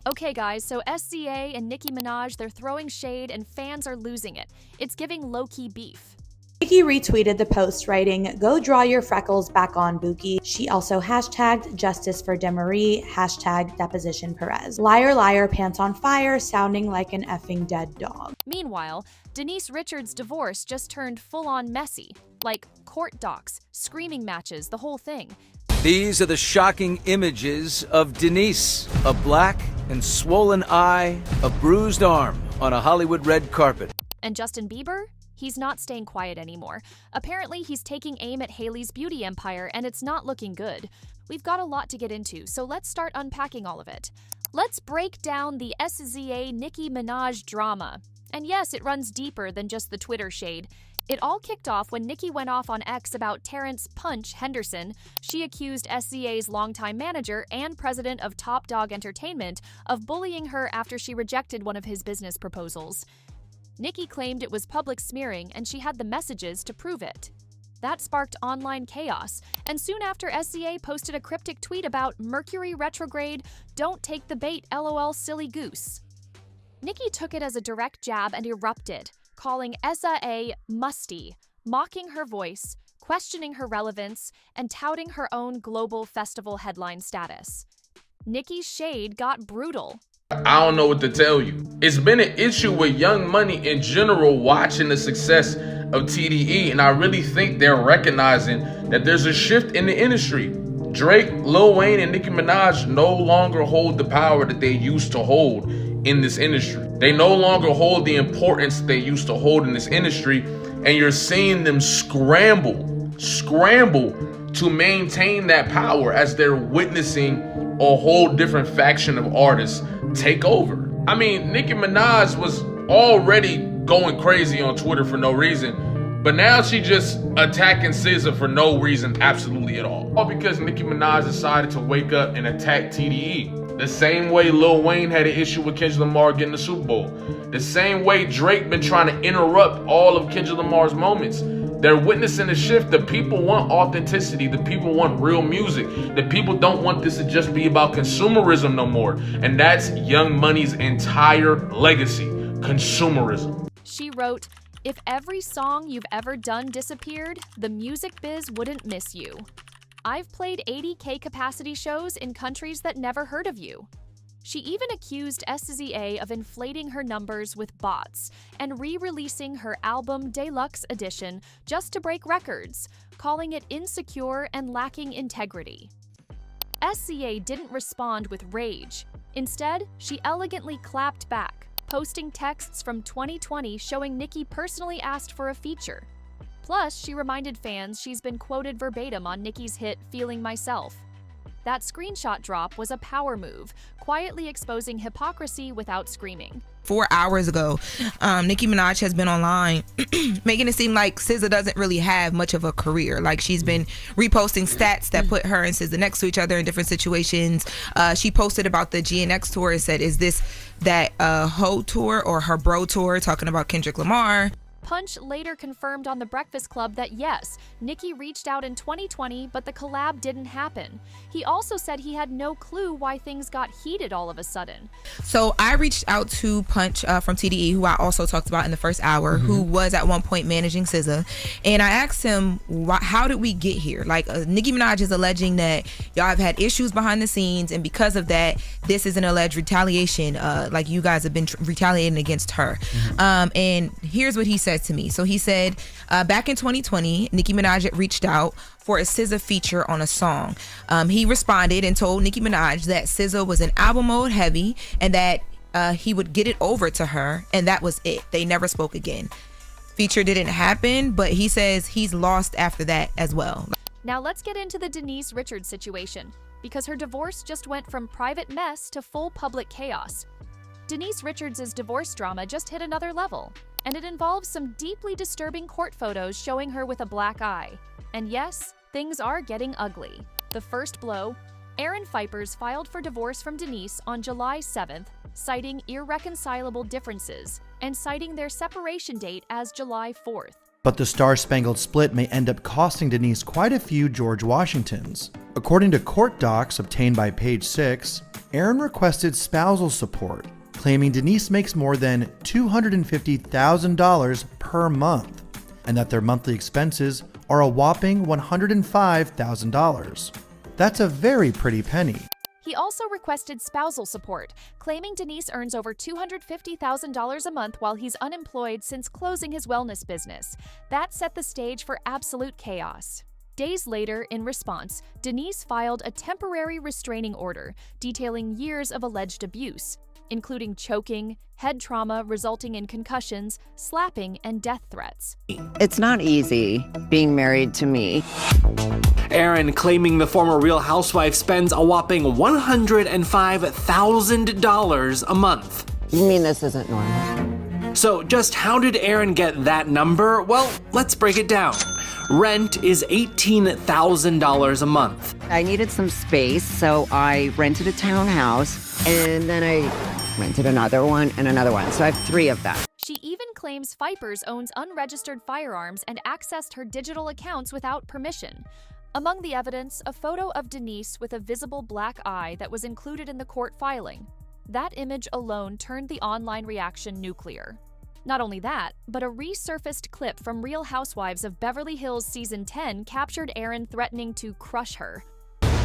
Okay guys, so SZA and Nicki Minaj, they're throwing shade and fans are losing it. It's giving low-key beef. Nicki retweeted the post, writing, "Go draw your freckles back on, Buki." She also hashtagged justice for Demarie, hashtag deposition Perez. Liar, liar, pants on fire, sounding like an effing dead dog. Meanwhile, Denise Richards' divorce just turned full-on messy. Like court docs, screaming matches, the whole thing. These are the shocking images of Denise. A black and swollen eye, a bruised arm on a Hollywood red carpet. And Justin Bieber? He's not staying quiet anymore. Apparently, he's taking aim at Hailey's beauty empire, and it's not looking good. We've got a lot to get into, so let's start unpacking all of it. Let's break down the SZA Nicki Minaj drama. And yes, it runs deeper than just the Twitter shade. It all kicked off when Nicki went off on X about Terrence "Punch" Henderson. She accused SZA's longtime manager and president of Top Dog Entertainment of bullying her after she rejected one of his business proposals. Nicki claimed it was public smearing, and she had the messages to prove it. That sparked online chaos, and soon after SZA posted a cryptic tweet about Mercury retrograde, "Don't take the bait, lol silly goose." Nicki took it as a direct jab and erupted, calling SZA musty, mocking her voice, questioning her relevance, and touting her own global festival headline status. Nicki's shade got brutal. I don't know what to tell you. It's been an issue with Young Money in general watching the success of TDE, and I really think they're recognizing that there's a shift in the industry. Drake, Lil Wayne, and Nicki Minaj no longer hold the power that they used to hold in this industry. They no longer hold the importance they used to hold in this industry, and you're seeing them scramble to maintain that power as they're witnessing a whole different faction of artists take over. I mean, Nicki Minaj was already going crazy on Twitter for no reason, but now she just attacking SZA for no reason absolutely at all. All because Nicki Minaj decided to wake up and attack TDE. The same way Lil Wayne had an issue with Kendrick Lamar getting the Super Bowl. The same way Drake been trying to interrupt all of Kendrick Lamar's moments. They're witnessing a shift. The people want authenticity. The people want real music. The people don't want this to just be about consumerism no more. And that's Young Money's entire legacy, consumerism. She wrote, "If every song you've ever done disappeared, the music biz wouldn't miss you. I've played 80K capacity shows in countries that never heard of you." She even accused SZA of inflating her numbers with bots and re-releasing her album Deluxe Edition just to break records, calling it insecure and lacking integrity. SZA didn't respond with rage. Instead, she elegantly clapped back, posting texts from 2020 showing Nicki personally asked for a feature. Plus, she reminded fans she's been quoted verbatim on Nicki's hit Feeling Myself. That screenshot drop was a power move, quietly exposing hypocrisy without screaming. 4 hours ago, Nicki Minaj has been online making it seem like SZA doesn't really have much of a career. Like, she's been reposting stats that put her and SZA next to each other in different situations. She posted about the GNX tour and said, "Is this that hoe tour or her bro tour?" talking about Kendrick Lamar. Punch later confirmed on The Breakfast Club that yes, Nicki reached out in 2020, but the collab didn't happen. He also said he had no clue why things got heated all of a sudden. So I reached out to Punch from TDE, who I also talked about in the first hour, who was at one point managing SZA, and I asked him, how did we get here? Like, Nicki Minaj is alleging that y'all have had issues behind the scenes, and because of that, this is an alleged retaliation, like you guys have been retaliating against her. And here's what he said to me. So he said, back in 2020, Nicki Minaj had reached out for a SZA feature on a song. He responded and told Nicki Minaj that SZA was in album mode heavy and that he would get it over to her, and that was it. They never spoke again. Feature didn't happen, but he says he's lost after that as well. Now let's get into the Denise Richards situation, because her divorce just went from private mess to full public chaos. Denise Richards' divorce drama just hit another level, and it involves some deeply disturbing court photos showing her with a black eye. And yes, things are getting ugly. The first blow, Aaron Pfeiffer's filed for divorce from Denise on July 7th, citing irreconcilable differences and citing their separation date as July 4th. But the Star-Spangled Split may end up costing Denise quite a few George Washingtons. According to court docs obtained by Page 6, Aaron requested spousal support, claiming Denise makes more than $250,000 per month, and that their monthly expenses are a whopping $105,000. That's a very pretty penny. He also requested spousal support, claiming Denise earns over $250,000 a month while he's unemployed since closing his wellness business. That set the stage for absolute chaos. Days later, in response, Denise filed a temporary restraining order detailing years of alleged abuse, including choking, head trauma resulting in concussions, slapping, and death threats. It's not easy being married to me. Aaron claiming the former Real Housewife spends a whopping $105,000 a month. You mean this isn't normal? So just how did Aaron get that number? Well, let's break it down. Rent is $18,000 a month. I needed some space, so I rented a townhouse, and then I rented another one and another one. So I have 3 of them. She even claims Vipers owns unregistered firearms and accessed her digital accounts without permission. Among the evidence, a photo of Denise with a visible black eye that was included in the court filing. That image alone turned the online reaction nuclear. Not only that, but a resurfaced clip from Real Housewives of Beverly Hills Season 10 captured Aaron threatening to crush her.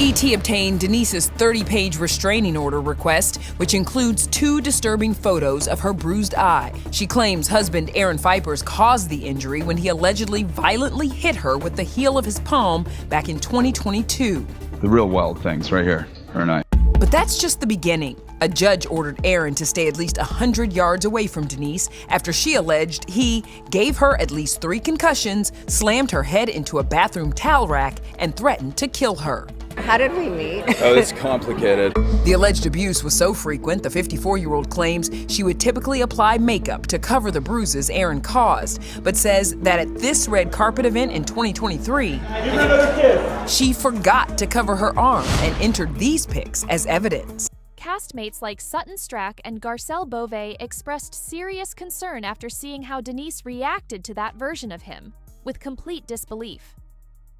ET obtained Denise's 30-page restraining order request, which includes 2 disturbing photos of her bruised eye. She claims husband Aaron Vipers caused the injury when he allegedly violently hit her with the heel of his palm back in 2022. The real wild things right here, her and I. But that's just the beginning. A judge ordered Aaron to stay at least 100 yards away from Denise after she alleged he gave her at least 3 concussions, slammed her head into a bathroom towel rack, and threatened to kill her. How did we meet? Oh, it's complicated. The alleged abuse was so frequent, the 54-year-old claims she would typically apply makeup to cover the bruises Aaron caused, but says that at this red carpet event in 2023, she forgot to cover her arm and entered these pics as evidence. Castmates like Sutton Strack and Garcelle Beauvais expressed serious concern after seeing how Denise reacted to that version of him, with complete disbelief.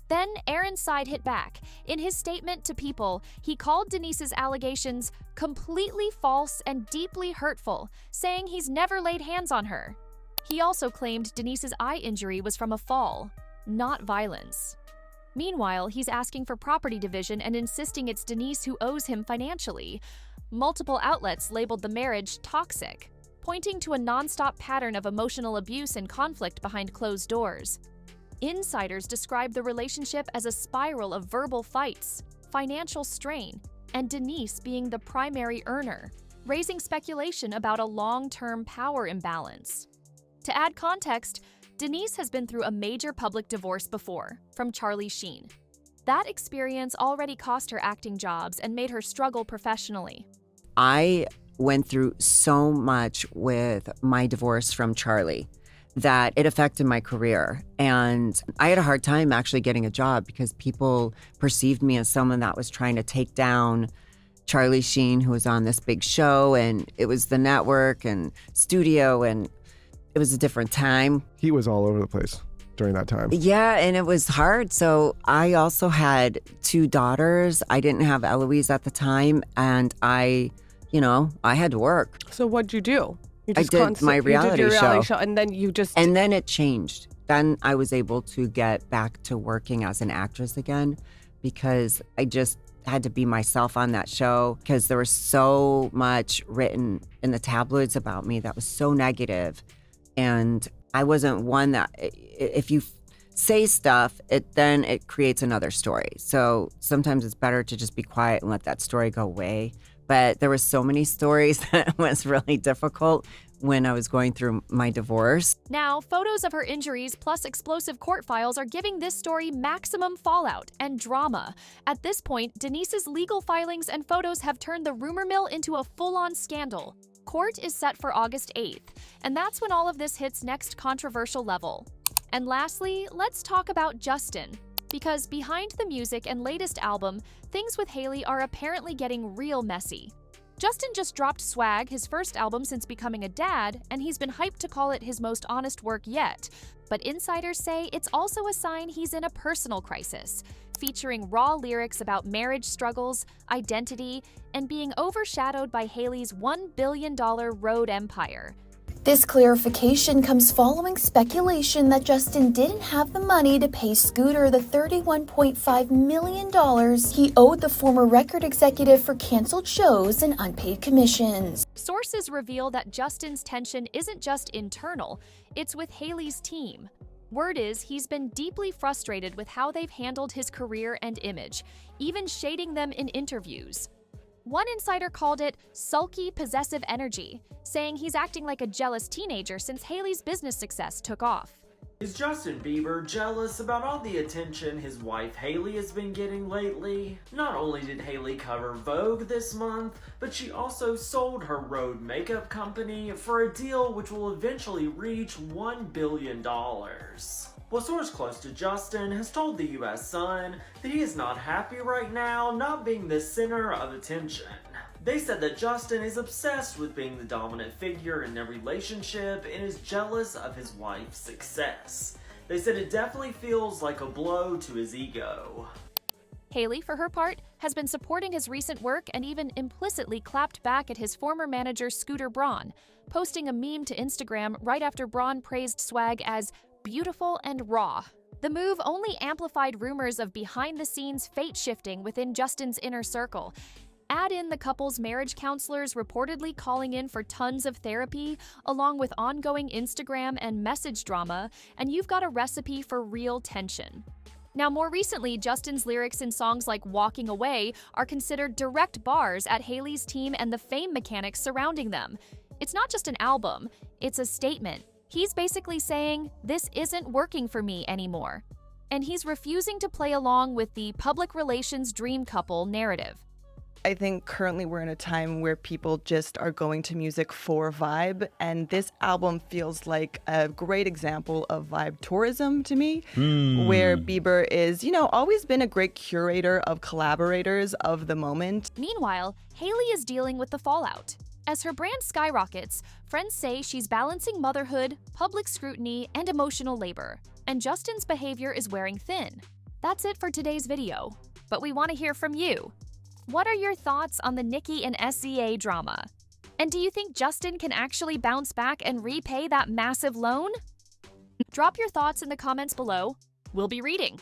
Then Aaron's side hit back. In his statement to People, he called Denise's allegations completely false and deeply hurtful, saying he's never laid hands on her. He also claimed Denise's eye injury was from a fall, not violence. Meanwhile, he's asking for property division and insisting it's Denise who owes him financially. Multiple outlets labeled the marriage toxic, pointing to a nonstop pattern of emotional abuse and conflict behind closed doors. Insiders describe the relationship as a spiral of verbal fights, financial strain, and Denise being the primary earner, raising speculation about a long-term power imbalance. To add context, Denise has been through a major public divorce before, from Charlie Sheen. That experience already cost her acting jobs and made her struggle professionally. I went through so much with my divorce from Charlie that it affected my career. And I had a hard time actually getting a job because people perceived me as someone that was trying to take down Charlie Sheen, who was on this big show, and it was the network and studio, and it was a different time. He was all over the place during that time. Yeah, and it was hard. So I also had 2 daughters. I didn't have Eloise at the time, and I had to work. So what'd you do? I did my reality show. And then you just... And then it changed. Then I was able to get back to working as an actress again because I just had to be myself on that show because there was so much written in the tabloids about me that was so negative. And I wasn't one that, if you say stuff, it creates another story. So sometimes it's better to just be quiet and let that story go away. But there were so many stories that it was really difficult when I was going through my divorce. Now, photos of her injuries plus explosive court files are giving this story maximum fallout and drama. At this point, Denise's legal filings and photos have turned the rumor mill into a full-on scandal. Court is set for August 8th, and that's when all of this hits next controversial level. And lastly, let's talk about Justin. Because behind the music and latest album, things with Hailey are apparently getting real messy. Justin just dropped Swag, his first album since becoming a dad, and he's been hyped to call it his most honest work yet. But insiders say it's also a sign he's in a personal crisis. featuring raw lyrics about marriage struggles, identity, and being overshadowed by Hailey's $1 billion road empire. This clarification comes following speculation that Justin didn't have the money to pay Scooter the $31.5 million he owed the former record executive for canceled shows and unpaid commissions. Sources reveal that Justin's tension isn't just internal, it's with Hailey's team. Word is he's been deeply frustrated with how they've handled his career and image, even shading them in interviews. One insider called it sulky, possessive energy, saying he's acting like a jealous teenager since Hailey's business success took off. Is Justin Bieber jealous about all the attention his wife Hailey has been getting lately? Not only did Hailey cover Vogue this month, but she also sold her Rhode makeup company for a deal which will eventually reach $1 billion. Well, a source close to Justin has told the US Sun that he is not happy right now not being the center of attention. They said that Justin is obsessed with being the dominant figure in their relationship and is jealous of his wife's success. They said it definitely feels like a blow to his ego. Hailey, for her part, has been supporting his recent work and even implicitly clapped back at his former manager Scooter Braun, posting a meme to Instagram right after Braun praised Swag as beautiful and raw. The move only amplified rumors of behind-the-scenes fate shifting within Justin's inner circle. Add in the couple's marriage counselors reportedly calling in for tons of therapy, along with ongoing Instagram and message drama, and you've got a recipe for real tension. Now, more recently, Justin's lyrics in songs like Walking Away are considered direct bars at Hailey's team and the fame mechanics surrounding them. It's not just an album, it's a statement. He's basically saying, this isn't working for me anymore. And he's refusing to play along with the public relations dream couple narrative. I think currently we're in a time where people just are going to music for vibe, and this album feels like a great example of vibe tourism to me, where Bieber is, always been a great curator of collaborators of the moment. Meanwhile, Hailey is dealing with the fallout. As her brand skyrockets, friends say she's balancing motherhood, public scrutiny, and emotional labor, and Justin's behavior is wearing thin. That's it for today's video, but we want to hear from you. What are your thoughts on the Nicki and SZA drama? And do you think Justin can actually bounce back and repay that massive loan? Drop your thoughts in the comments below. We'll be reading.